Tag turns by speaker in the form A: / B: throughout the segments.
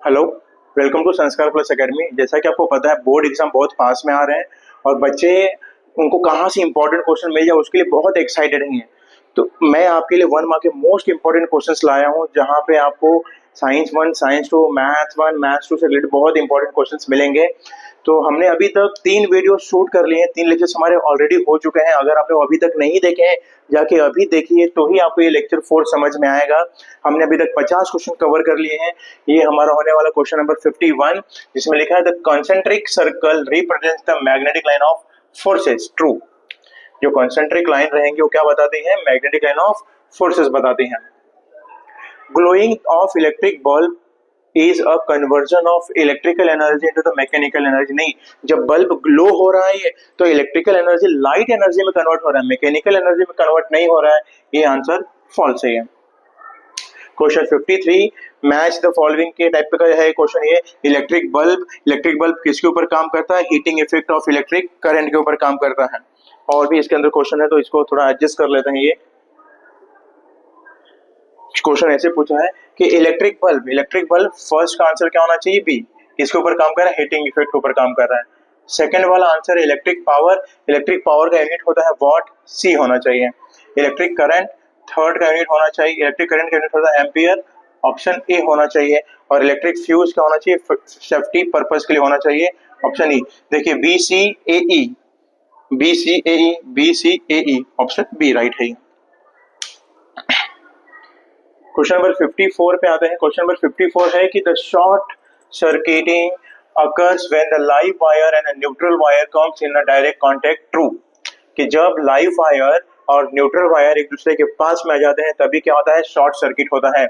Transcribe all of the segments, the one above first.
A: Hello. Welcome to संस्कार plus academy. जैसा कि आपको पता है बोर्ड एग्जाम बहुत पास में आ रहे हैं और बच्चे उनको कहाँ से इंपॉर्टेंट क्वेश्चन मिल जाए उसके लिए बहुत एक्साइटेड हैं। तो मैं आपके लिए 1 मार्क के मोस्ट इंपॉर्टेंट क्वेश्चंस लाया हूँ जहाँ पे आपको साइंस 1 साइंस 2 मैथ्स 1 मैथ्स 2 से रिलेटेड बहुत इंपॉर्टेंट क्वेश्चंस मिलेंगे। तो हमने अभी तक 3 वीडियो शूट कर लिए हैं, 3 लेक्चर्स हमारे ऑलरेडी हो चुके हैं। अगर आपने वो अभी तक नहीं देखे हैं जाके अभी देखिए तो ही आपको ये लेक्चर 4 समझ में आएगा। हमने अभी तक 50 क्वेश्चन कवर कर लिए हैं। ये हमारा होने वाला क्वेश्चन नंबर 51 जिसमें लिखा है the concentric circle represents the magnetic line of forces true. जो कॉन्सेंट्रिक लाइन रहेंगे वो क्या बताती हैं? मैग्नेटिक लाइन ऑफ फोर्सेस बताती हैं। Glowing of electric bulb is a conversion of electrical energy into the mechanical energy. नहीं, जब बल्ब ग्लो हो रहा है तो इलेक्ट्रिकल एनर्जी लाइट एनर्जी में कन्वर्ट हो रहा है, मैकेनिकल एनर्जी में कन्वर्ट नहीं हो रहा है। ये आंसर फॉल्स है। क्वेश्चन 53 मैच द फॉलोइंग के टाइप का है क्वेश्चन। ये इलेक्ट्रिक बल्ब किसके ऊपर काम करता है? Heating effect of electric current के ऊपर काम करता है। और भी इसके अंदर क्वेश्चन है तो इसको थोड़ा एडजस्ट कर लेते हैं। ये क्वेश्चन ऐसे पूछा है कि इलेक्ट्रिक बल्ब फर्स्ट का आंसर क्या होना चाहिए? बी। किसके ऊपर काम कर रहा है? हीटिंग इफेक्ट के ऊपर काम कर रहा है। सेकंड वाला आंसर है इलेक्ट्रिक पावर का यूनिट होता है वॉट, सी होना चाहिए। इलेक्ट्रिक करंट थर्ड का यूनिट होना चाहिए, इलेक्ट्रिक करंट का यूनिट होता है एम्पियर, ऑप्शन ए होना चाहिए। और इलेक्ट्रिक फ्यूज क्या होना चाहिए? सेफ्टी पर्पस के लिए होना चाहिए, ऑप्शन ई। देखिए बी सी ए ई, बी सी ए ई, बी सी ए ई, ऑप्शन बी राइट है। क्वेश्चन नंबर 54 पे आते हैं। क्वेश्चन नंबर 54 है कि the short circuiting occurs when the live wire and a neutral wire comes in a direct contact true। कि जब live wire और neutral wire एक दूसरे के पास में आ जाते हैं तभी क्या होता है? शॉर्ट सर्किट होता है।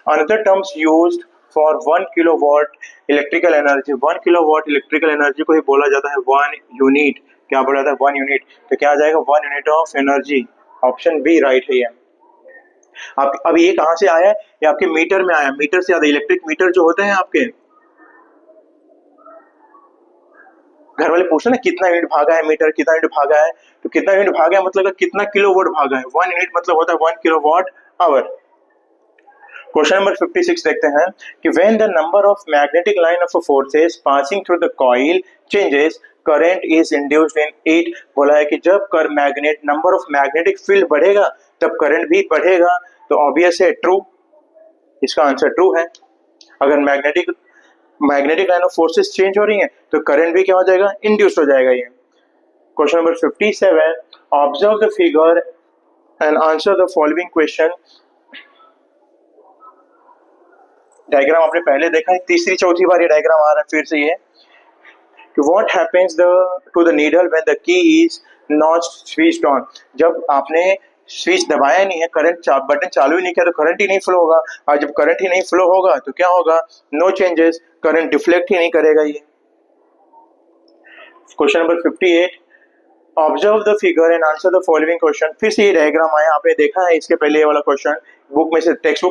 A: Another terms used for 1 kilowatt electrical energy, 1 kilowatt electrical energy को ही बोला जाता है 1 यूनिट। क्या बोला जाता है? 1 यूनिट। तो क्या आ जाएगा? 1 unit of energy, option B right है। आप अब ये कहां से आया? ये आपके मीटर में आया। मीटर से ज्यादा इलेक्ट्रिक मीटर जो होते हैं आपके घर वाले पूछते ना कितना यूनिट भागा है मीटर, कितना यूनिट भागा है। तो कितना यूनिट भागा है मतलब कितना किलोवाट भागा है। 1 यूनिट मतलब होता है 1 किलोवाट आवर। क्वेश्चन नंबर 56 देखते हैं कि when the number of magnetic line of forces passing through the coil changes current is induced in it. बोला है कि जब नंबर ऑफ मैग्नेटिक फील्ड बढ़ेगा तब करंट भी बढ़ेगा। तो ऑब्वियस है ट्रू, इसका आंसर ट्रू है। अगर magnetic line of forces change हो रही हैं तो करंट भी क्या हो जाएगा? इंड्यूस हो जाएगा। ये question number 57 observe the figure and answer the following question. Diagram आपने पहले देखा है, तीसरी चौथी बार ये डायग्राम आ रहा है फिर से। ये कि what happens to the needle when the key is not switched on. जब आपने स्विच दबाया नहीं है, करंट बटन चालू ही नहीं किया तो करंट ही नहीं फ्लो होगा। और जब करंट ही नहीं फ्लो होगा तो क्या होगा? नो चेंजेस, करंट डिफ्लेक्ट ही नहीं करेगा। ये question number 58 observe the figure and answer the following question. फिर से ये डायग्राम आया, आपने देखा है इसके पहले ये वाला क्वेश्चन। बुक में से टेक्स्ट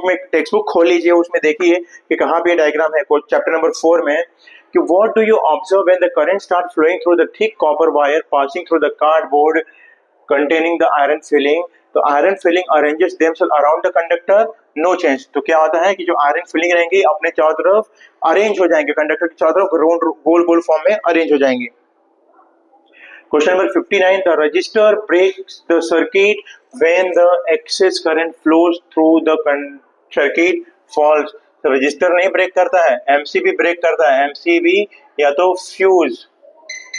A: बुक खोल लीजिए, उसमें देखिए कि कहाँ पे डायग्राम है। चैप्टर नंबर 4 में कि what do you observe when the current start flowing through the thick copper wire passing through the cardboard containing the iron filling। तो iron filling arranges themselves around the conductor, no change. तो क्या होता है कि जो iron filling रहेंगी अपने चारों तरफ अरेंज हो जाएंगे, कंडक्टर की चारों तरफ राउंड गोल फॉर्म में अरेंज हो जाएंगे। Question number 59 the register breaks the circuit when the excess current flows through the circuit falls. तो रजिस्टर नहीं ब्रेक करता है, एमसीबी ब्रेक करता है। एमसीबी या तो फ्यूज,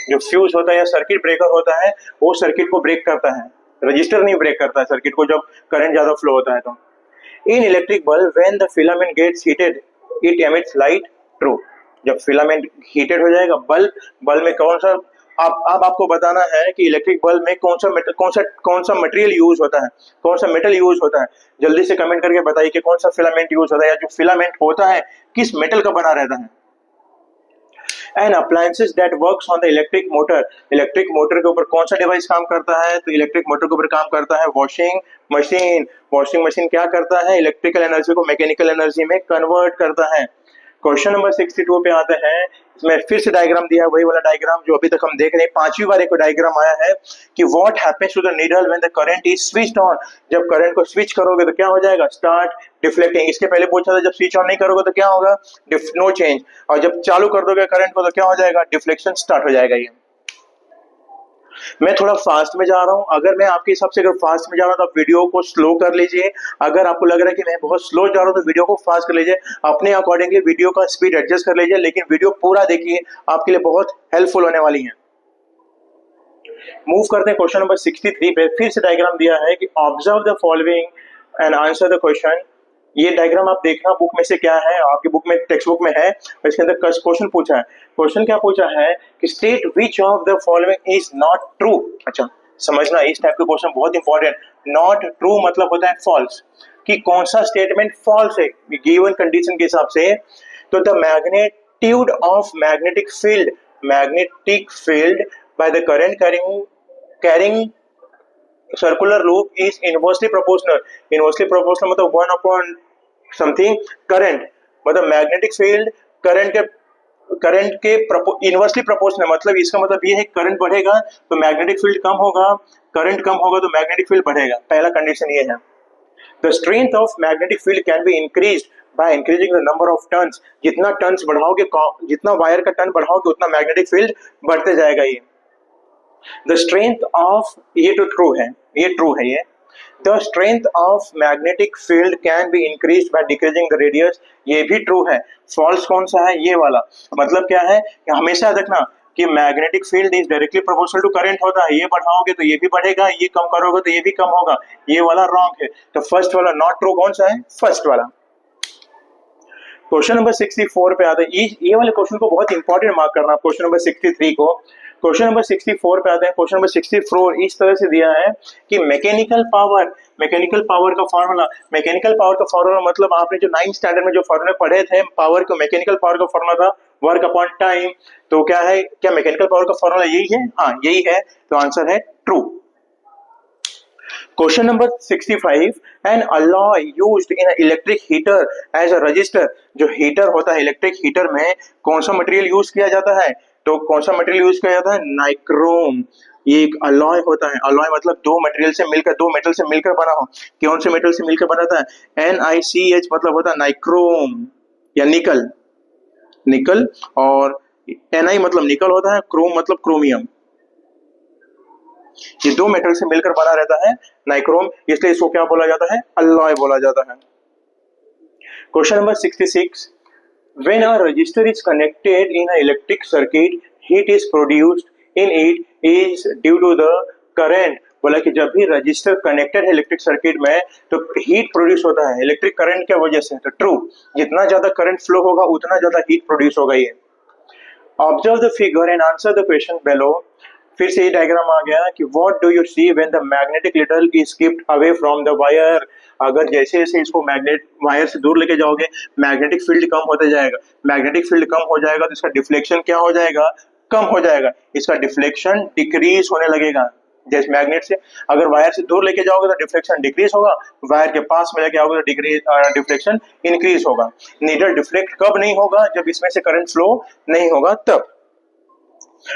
A: जो फ्यूज होता है या सर्किट ब्रेकर होता है वो सर्किट को ब्रेक करता है, रजिस्टर नहीं ब्रेक करता है सर्किट को जब करंट ज्यादा फ्लो होता है। तो in electric bulb when the filament gets heated it emits light true. जब फिलामेंट हीटेड हो जाएगा बल्ब में कौन सा, अब आपको बताना है कि इलेक्ट्रिक बल्ब में कौन सा मटेरियल यूज होता है, कौन सा मेटल यूज होता है। जल्दी से कमेंट करके बताइए कि कौन सा फिलामेंट यूज होता है या जो फिलामेंट होता है किस मेटल का बना रहता है। And appliances that works on the electric motor के ऊपर कौन सा डिवाइस काम करता है? तो इलेक्ट्रिक मोटर के ऊपर काम करता है वॉशिंग मशीन क्या करता है? इलेक्ट्रिकल एनर्जी को मैकेनिकल एनर्जी में कन्वर्ट करता है। क्वेश्चन नंबर 62 पे आते हैं मैं फिर से डायग्राम दिया, वही वाला डायग्राम जो अभी तक हम देख रहे हैं। 5वीं बार एक डायग्राम आया है कि what happens to the needle when the current is switched on. जब करंट को स्विच करोगे तो क्या हो जाएगा, स्टार्ट डिफ्लेक्टिंग। इसके पहले पूछा था जब स्विच ऑन नहीं करोगे तो क्या होगा, नो चेंज। और जब चालू कर दोगे करंट को तो क्या हो जाएगा, डिफ्लेक्शन स्टार्ट हो जाएगा। ये मैं थोड़ा फास्ट में जा रहा हूं, अगर मैं आपके हिसाब से अगर फास्ट में जा रहा हूं तो आप वीडियो को स्लो कर लीजिए। अगर आपको लग रहा है कि मैं बहुत स्लो जा रहा हूं तो वीडियो को फास्ट कर लीजिए, अपने अकॉर्डिंगली वीडियो का स्पीड एडजस्ट कर लीजिए, लेकिन वीडियो पूरा देखिए, आपके लिए बहुत हेल्पफुल होने वाली है। मूव करते हैं क्वेश्चन नंबर 63 पे। फिर से डायग्राम दिया है कि observe the following and answer the question. ये डायग्राम आप देखना बुक में से क्या है, आपकी बुक में टेक्स्ट बुक में है, और इसके अंदर क्वेश्चन पूछा है। क्वेश्चन क्या पूछा है कि state which of the following is not true. अच्छा समझना, इस टाइप के क्वेश्चन बहुत इंपॉर्टेंट। नॉट ट्रू मतलब होता है फॉल्स, कि कौन सा स्टेटमेंट फॉल्स है गिवन कंडीशन के हिसाब से। तो the magnitude of magnetic field by the current carrying circular loop is inversely proportional। inversely proportional मतलब 1 upon something current, मतलब मैग्नेटिक फील्ड करंट के इनवर्सली प्रोपोर्शनल। मतलब इसका मतलब ये है करंट बढ़ेगा तो मैग्नेटिक फील्ड कम होगा, करंट कम होगा तो मैग्नेटिक फील्ड बढ़ेगा। पहला कंडीशन ये है। The strength of magnetic field can be increased by increasing the number of turns. जितना टर्न्स बढ़ाओगे, जितना वायर का टर्न बढ़ाओगे उतना मैग्नेटिक फील्ड बढ़ते जाएगा। ये द स्ट्रेंथ ऑफ, ये तो ट्रू है, ये ट्रू है। ये the strength of magnetic field can be increased by decreasing the radius, ये भी ट्रू है। फॉल्स कौन सा है, ये वाला। मतलब क्या है कि हमेशा देखना कि magnetic field is directly proportional to current होता है। ये बढ़ाओगे तो ये भी बढ़ेगा, ये कम करोगे तो ये भी कम होगा। ये वाला रॉन्ग है। तो फर्स्ट वाला नॉट ट्रू कौन सा है, फर्स्ट वाला। क्वेश्चन नंबर 64 पे आते हैं। ये वाले क्वेश्चन को बहुत इंपॉर्टेंट मार्क करना क्वेश्चन नंबर 63 को। क्वेश्चन नंबर 64 पे आते हैं। क्वेश्चन नंबर 64 इस तरह से दिया है कि मैकेनिकल पावर का फार्मूला मतलब आपने जो 9th स्टैंडर्ड में जो फार्मूला पढ़े थे पावर को, मैकेनिकल पावर का फार्मूला था वर्क अपॉन टाइम। तो क्या है, क्या मैकेनिकल पावर का फार्मूला यही है, हाँ यही है। तो आंसर है true. Question number 65, an alloy used in electric heater as a register. जो हीटर होता है इलेक्ट्रिक हीटर में कौन सा मटेरियल यूज किया जाता है, तो कौन सा मटेरियल यूज किया जाता है, नाइक्रोम। ये एक अलॉय होता है। अलॉय मतलब दो मेटल से मिलकर बना हो। कौन से मेटल से मिलकर बनाता है, NiCH मतलब होता है नाइक्रोम या निकल, और Ni मतलब निकल होता है, क्रोम मतलब क्रोमियम। ये दो मेटल से मिलकर बना रहता है नाइक्रोम, इसलिए इसको क्या बोला जाता है, अलॉय बोला जाता है। Question number 66, when a resistor is connected in an electric circuit, heat is produced in it is due to the current। बोला कि जब भी रजिस्टर कनेक्टेड है इलेक्ट्रिक सर्किट में तो हीट प्रोड्यूस होता है इलेक्ट्रिक करंट की वजह से। तो ट्रू, जितना ज्यादा करंट फ्लो होगा उतना ज्यादा हीट प्रोड्यूस होगा। ये observe the figure and answer the question below. फिर से ये डायग्राम आ गया कि what do you see when the magnetic needle is keeped away from the wire. अगर जैसे जैसे इसको मैग्नेट वायर से दूर लेके जाओगे मैग्नेटिक फील्ड कम होता जाएगा। मैग्नेटिक फील्ड कम हो जाएगा तो इसका डिफ्लेक्शन क्या हो जाएगा, कम हो जाएगा। इसका डिफ्लेक्शन डिक्रीज होने लगेगा। जैसे मैग्नेट से अगर वायर से दूर लेके जाओगे तो डिफ्लेक्शन डिक्रीज होगा, वायर के पास में लेके आओगे तो डिफ्लेक्शन इंक्रीज होगा। नीडल डिफ्लेक्ट कब नहीं होगा, जब इसमें से करंट फ्लो नहीं होगा तब।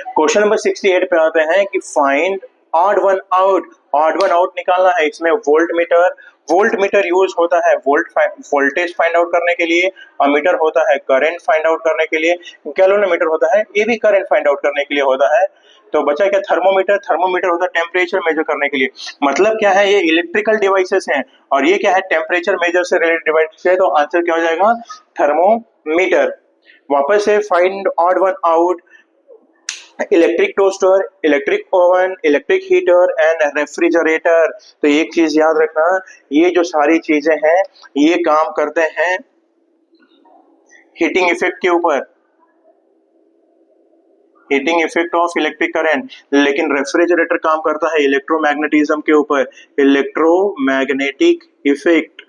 A: क्वेश्चन नंबर 68 पे आते हैं कि फाइंड ऑड वन आउट निकालना है। इसमें वोल्ट मीटर यूज होता है वोल्टेज फाइंड आउट करने के लिए, अमीटर होता है करंट फाइंड आउट करने के लिए, कैलोरीमीटर होता है ये भी करंट फाइंड आउट करने के लिए होता है। तो बचा क्या, थर्मोमीटर होता है टेम्परेचर मेजर करने के लिए। मतलब क्या है, ये इलेक्ट्रिकल डिवाइसेस हैं और ये क्या है, टेम्परेचर मेजर से रिलेटेड डिवाइस है। तो आंसर क्या हो जाएगा, थर्मोमीटर। वापस से find odd one out, electric toaster, electric oven, electric heater and refrigerator. तो एक चीज याद रखना, ये जो सारी चीजें हैं ये काम करते हैं हीटिंग इफेक्ट के ऊपर, heating effect of electric current. लेकिन रेफ्रिजरेटर काम करता है इलेक्ट्रोमैग्नेटिज्म के ऊपर, इलेक्ट्रोमैग्नेटिक इफेक्ट।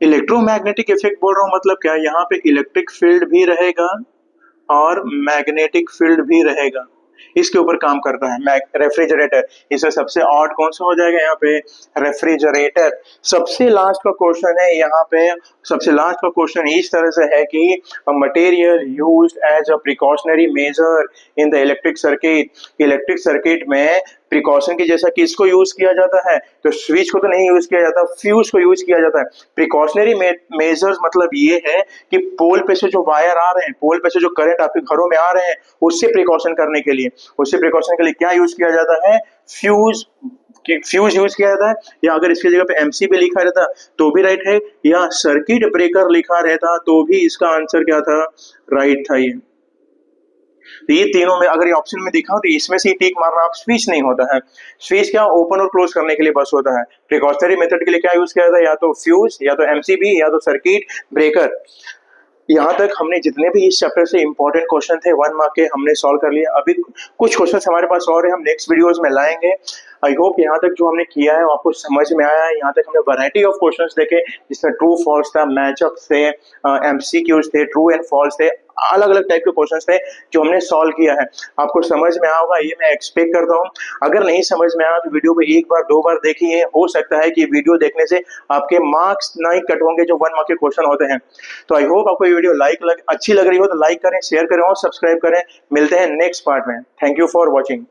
A: इलेक्ट्रोमैग्नेटिक इफेक्ट बोल रहा हूं मतलब क्या, यहाँ पे इलेक्ट्रिक फील्ड भी रहेगा और मैग्नेटिक फील्ड भी रहेगा। इसके ऊपर काम करता है रेफ्रिजरेटर। इसमें सबसे ऑड कौन सा हो जाएगा यहाँ पे, रेफ्रिजरेटर। सबसे लास्ट का क्वेश्चन है यहाँ पे, सबसे लास्ट का क्वेश्चन इस तरह से है कि material used as a precautionary measure in the electric circuit. Electric circuit में प्रिकॉशन की जैसा किसको यूज किया जाता है, तो स्विच को तो नहीं यूज किया जाता, फ्यूज को यूज किया जाता है। प्रिकॉशनरी मेजर्स मतलब ये है कि पोल पे से जो वायर आ रहे हैं, पोल पे से जो करंट आपके घरों में आ रहे हैं, उससे प्रिकॉशन करने के लिए, उससे प्रिकॉशन के लिए क्या यूज किया जाता है, फ्यूज। फ्यूज यूज किया जाता है, या अगर इसकी जगह पे एमसीबी लिखा रहता तो भी राइट है, या सर्किट ब्रेकर लिखा रहता तो भी इसका आंसर क्या था, राइट था ये। तो ये तीनों में अगर ये ऑप्शन में दिखा तो इसमें से टिक मारना, आप स्विच नहीं होता है। स्विच क्या ओपन और क्लोज करने के लिए बस होता है। प्रिकॉशनरी मेथड के लिए क्या यूज किया जाता है, या तो फ्यूज, या तो एमसीबी, या तो सर्किट ब्रेकर। यहाँ तक हमने जितने भी इस चैप्टर से इंपॉर्टेंट क्वेश्चन थे 1 मार्क के हमने सॉल्व कर लिया। अभी कुछ क्वेश्चन हमारे पास और है, हम नेक्स्ट वीडियोस में लाएंगे। आई होप यहाँ तक जो हमने किया है आपको समझ में आया है। यहाँ तक हमने वैरायटी ऑफ क्वेश्चंस देखे, जिसमें ट्रू फॉल्स था, मैचअप थे, एमसीक्यूज थे, ट्रू एंड फॉल्स थे, अलग अलग टाइप के क्वेश्चंस थे जो हमने सॉल्व किया है। आपको समझ में आया होगा ये मैं एक्सपेक्ट करता हूँ। अगर नहीं समझ में आया तो वीडियो को एक बार 2 बार देखिए, हो सकता है कि वीडियो देखने से आपके मार्क्स नहीं कट होंगे जो 1 मार्क के क्वेश्चन होते हैं। तो आई होप आपको ये वीडियो अच्छी लग रही हो तो लाइक करें, शेयर करें और सब्सक्राइब करें। मिलते हैं नेक्स्ट पार्ट में। Thank you for watching.